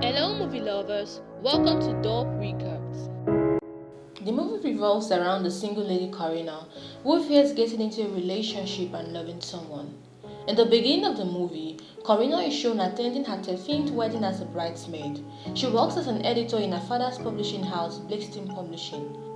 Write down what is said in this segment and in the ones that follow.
Hello, movie lovers. Welcome to Dope Recaps. The movie revolves around the single lady Karina, who fears getting into a relationship and loving someone. In the beginning of the movie, Karina is shown attending her 13th wedding as a bridesmaid. She works as an editor in her father's publishing house, Blackstone Publishing.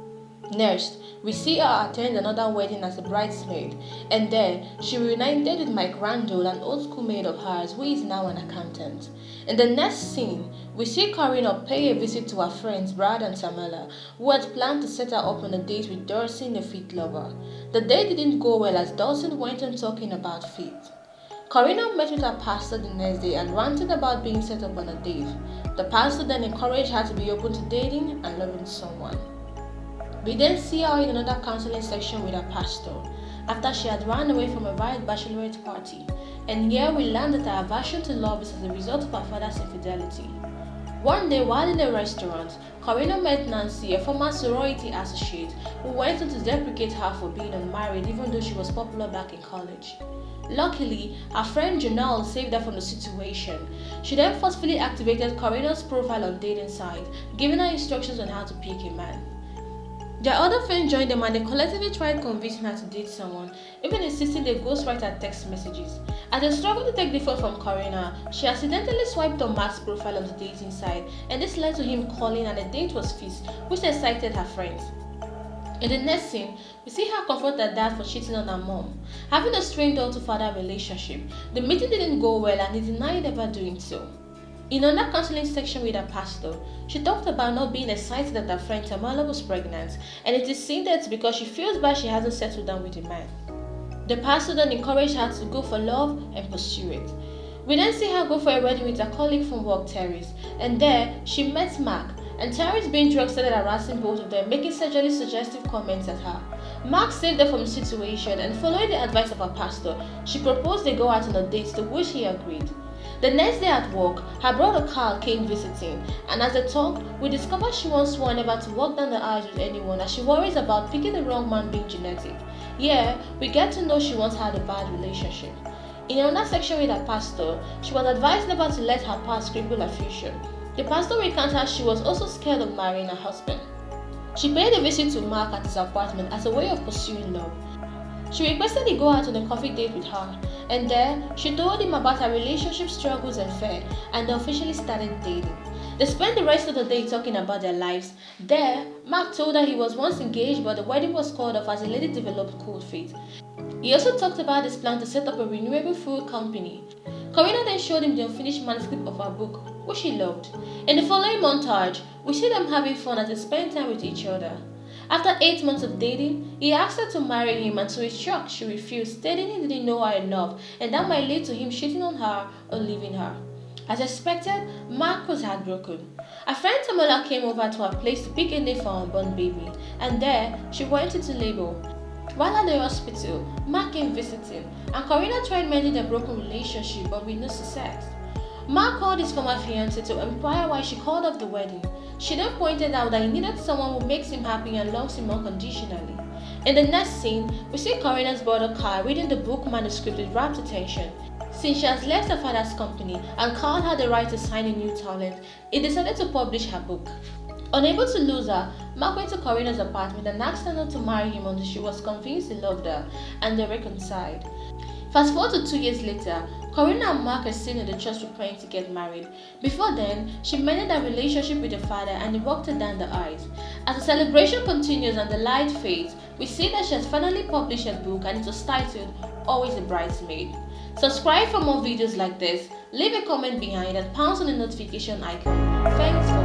Next, we see her attend another wedding as a bridesmaid, and there she reunited with Mike Randall, an old schoolmate of hers who is now an accountant. In the next scene, we see Karina pay a visit to her friends Brad and Samala, who had planned to set her up on a date with Dawson, a fit lover. The date didn't go well as Dawson went on talking about fit. Karina met with her pastor the next day and ranted about being set up on a date. The pastor then encouraged her to be open to dating and loving someone. We then see her in another counseling section with her pastor, after she had run away from a riot bachelorette party, and here we learn that her aversion to love is as a result of her father's infidelity. One day while in a restaurant, Karina met Nancy, a former sorority associate, who went on to deprecate her for being unmarried even though she was popular back in college. Luckily, her friend Janelle saved her from the situation. She then forcefully activated Karina's profile on dating sites, giving her instructions on how to pick a man. Their other friend joined them and they collectively tried convincing her to date someone, even insisting they ghostwrite her text messages. As they struggled to take the phone from Karina, she accidentally swiped on Mark's profile on the dating site, and this led to him calling and a date was fixed, which excited her friends. In the next scene, we see her confront her dad for cheating on her mom. Having a strained daughter-father relationship, the meeting didn't go well and he denied ever doing so. In another counseling section with her pastor, she talked about not being excited that her friend Tamala was pregnant, and it is seen that because she feels bad she hasn't settled down with a man. The pastor then encouraged her to go for love and pursue it. We then see her go for a wedding with her colleague from work, Terry, and there she met Mark, and Terry being drunk started harassing both of them, making sexually suggestive comments at her. Mark saved her from the situation, and following the advice of her pastor, she proposed they go out on a date, to which he agreed. The next day at work, her brother Carl came visiting, and as they talked, we discovered she once swore never to walk down the aisle with anyone as she worries about picking the wrong man being genetic. Yeah, we get to know she once had a bad relationship. In another section with her pastor, she was advised never to let her past cripple her future. The pastor recounted how she was also scared of marrying her husband. She paid a visit to Mark at his apartment as a way of pursuing love. She requested he go out on a coffee date with her, and there she told him about her relationship struggles and fear, and they officially started dating. They spent the rest of the day talking about their lives. There, Mark told her he was once engaged but the wedding was called off as the lady developed cold feet. He also talked about his plan to set up a renewable fuel company. Karina then showed him the unfinished manuscript of her book, which he loved. In the following montage, we see them having fun as they spend time with each other. After 8 months of dating, he asked her to marry him, and to his shock, she refused, stating he didn't know her enough and that might lead to him cheating on her or leaving her. As expected, Mark was heartbroken. A friend Tamala came over to her place to pick a name for her unborn baby, and there she went into labor. While at the hospital, Mark came visiting, and Karina tried mending their broken relationship but with no success. Mark called his former fiancée to inquire why she called off the wedding. She then pointed out that he needed someone who makes him happy and loves him unconditionally. In the next scene, we see Karina's brother Kai reading the book manuscript with rapt attention. Since she has left her father's company and Carl had the right to sign a new talent, he decided to publish her book. Unable to lose her, Mark went to Karina's apartment and asked her not to marry him until she was convinced he loved her, and they reconciled. Fast forward to 2 years later, Karina and Mark are seen in the church preparing to get married. Before then, she mended her relationship with her father and he walked her down the aisle. As the celebration continues and the light fades, we see that she has finally published her book and it was titled Always a Bridesmaid. Subscribe for more videos like this, leave a comment behind and pound on the notification icon. Thanks for